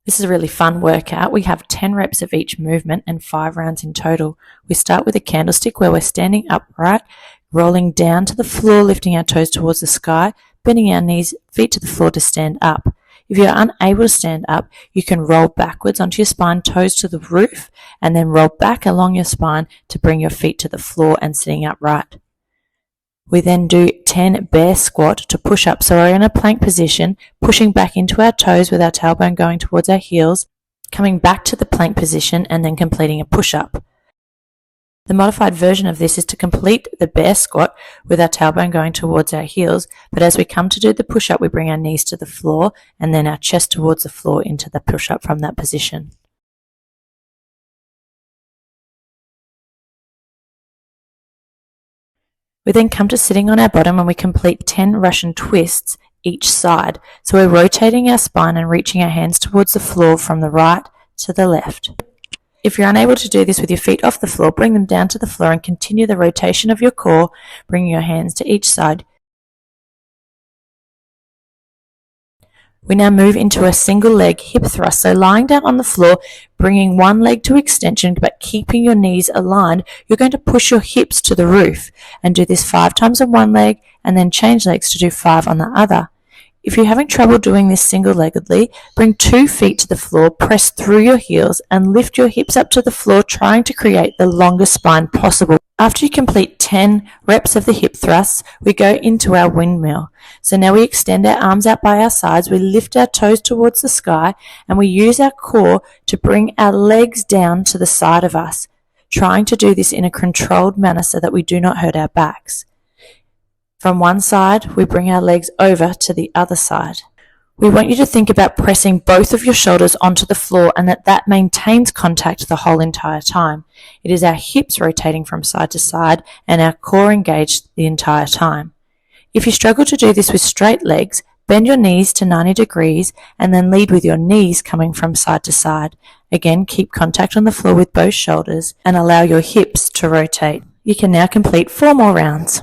This is a really fun workout. We have 10 reps of each movement and 5 rounds in total. We start with a candlestick where we're standing upright, rolling down to the floor, lifting our toes towards the sky, bending our knees, feet to the floor to stand up. If you're unable to stand up, you can roll backwards onto your spine, toes to the roof, and then roll back along your spine to bring your feet to the floor and sitting upright. We then do 10 bear squat to push up. So we're in a plank position, pushing back into our toes with our tailbone going towards our heels, coming back to the plank position and then completing a push-up. The modified version of this is to complete the bear squat with our tailbone going towards our heels, but as we come to do the push-up, we bring our knees to the floor and then our chest towards the floor into the push-up from that position. We then come to sitting on our bottom and we complete 10 Russian twists each side. So we're rotating our spine and reaching our hands towards the floor from the right to the left. If you're unable to do this with your feet off the floor, bring them down to the floor and continue the rotation of your core, bringing your hands to each side. We now move into a single leg hip thrust. So lying down on the floor, bringing one leg to extension, but keeping your knees aligned, you're going to push your hips to the roof and do this 5 times on one leg and then change legs to do 5 on the other. If you're having trouble doing this single-leggedly, bring 2 feet to the floor, press through your heels and lift your hips up to the floor, trying to create the longest spine possible. After you complete 10 reps of the hip thrusts, we go into our windmill. So now we extend our arms out by our sides, we lift our toes towards the sky, and we use our core to bring our legs down to the side of us, trying to do this in a controlled manner so that we do not hurt our backs. From one side, we bring our legs over to the other side. We want you to think about pressing both of your shoulders onto the floor and that maintains contact the whole entire time. It is our hips rotating from side to side and our core engaged the entire time. If you struggle to do this with straight legs, bend your knees to 90 degrees and then lead with your knees coming from side to side. Again, keep contact on the floor with both shoulders and allow your hips to rotate. You can now complete 4 more rounds.